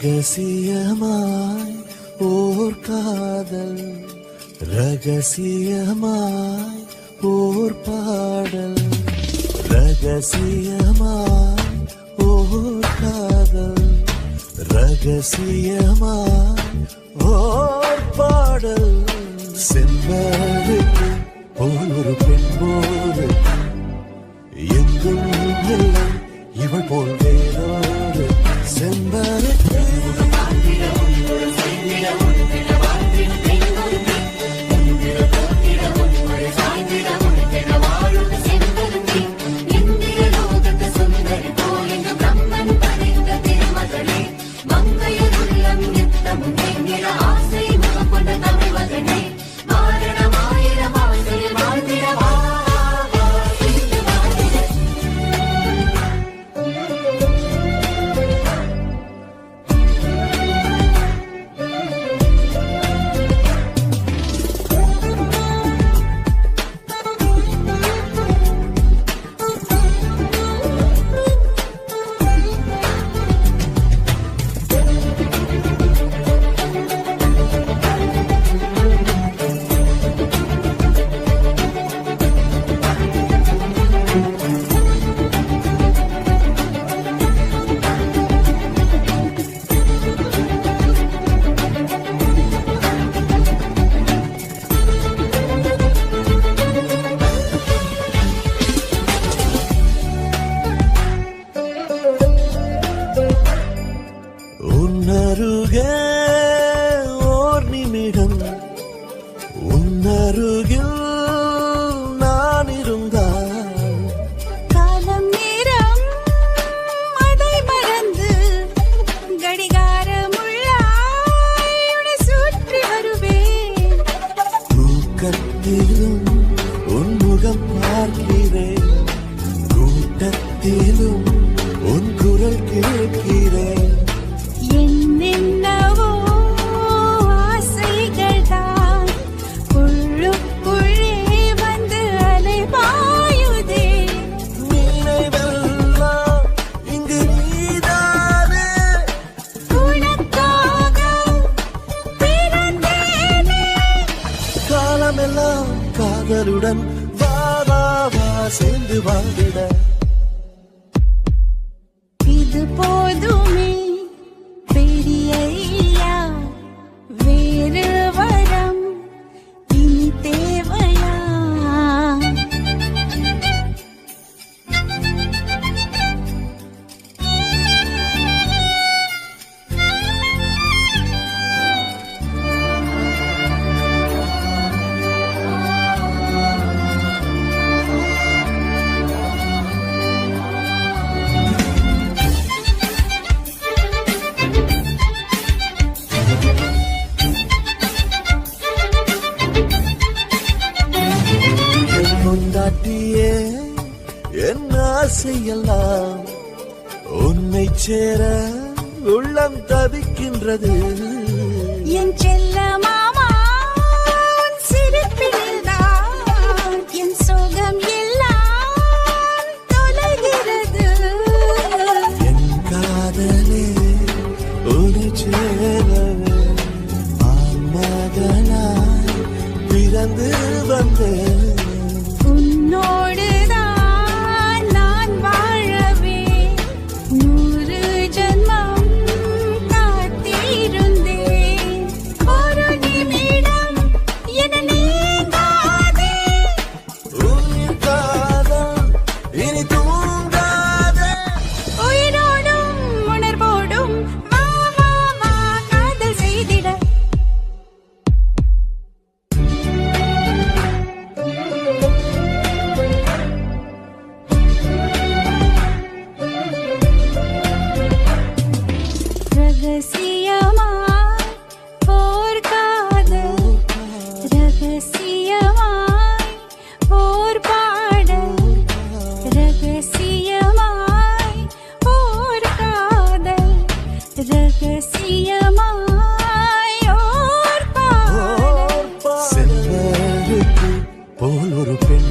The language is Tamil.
ரகசியமாய் ஓர் காதல், ரகசியமாய் ஓர் பாடல், ரகசியமாய் ஓர் காதல், ரகசியமாய் ஓர் பாடல். செம்பருத்தி போல் ஒரு பெண் போது எங்கும் இல்லை இவள் போல் வேறோடு. செம்பருத்தி உன்னருகே ஓர் நிமிடம், உன்னருகில் நான் இருந்தால் காலம் நேரம் அதை மறந்து கடிகாரமுள்ளாய் சுற்றி வருவேன். தூக்கத்திலும் உன் முகம் பார்க்கிறேன், கூட்டத்திலும் உன் குரல் கேட்கிறேன். என்னென்னவோ ஆசைகள் தான் உள்ளுக்குள்ளே வந்து அலைபாயுதே. நினைவெல்லாம் இங்கு நீதானே, உனக்காக பிறந்தேனே. காலமெல்லாம் காதலுடன் வா வா வா சேர்ந்து வாழ்ந்திட. இது போதுமே பெரிய ஐயா, வேறு வரம் இனி தேவையா? கொண்டாட்டியே என் ஆசையெல்லாம் உன்னை சேர உள்ளம் தவிக்கின்றது. என் செல்ல மாமா உன் சிரிப்பில்தான் என் சோகம் எல்லாம் தொலைகிறது. என் காதலே உன்னை சேரவே ஆன்மகனாய் பிறந்து வந்தேன். உன்னோடுதான் நான் வாழவே 100 ஜென்மம் காத்திருந்தேன். ஒரு நிமிடம் என நீங்காதே. உயிர் காதல் இனி தூங்காதே. உயிரோடும் உணர்வோடும் வா வா வா காதல் செய்திட. ரகசியமாய் ஓர் காதல், ரகசியமாய் ஓர் பாடல், ரகசியமாய் ஓர் காதல், ரகசியமாய் ஓர் பாடல். செம்பருத்தி போல் ஒரு பெண்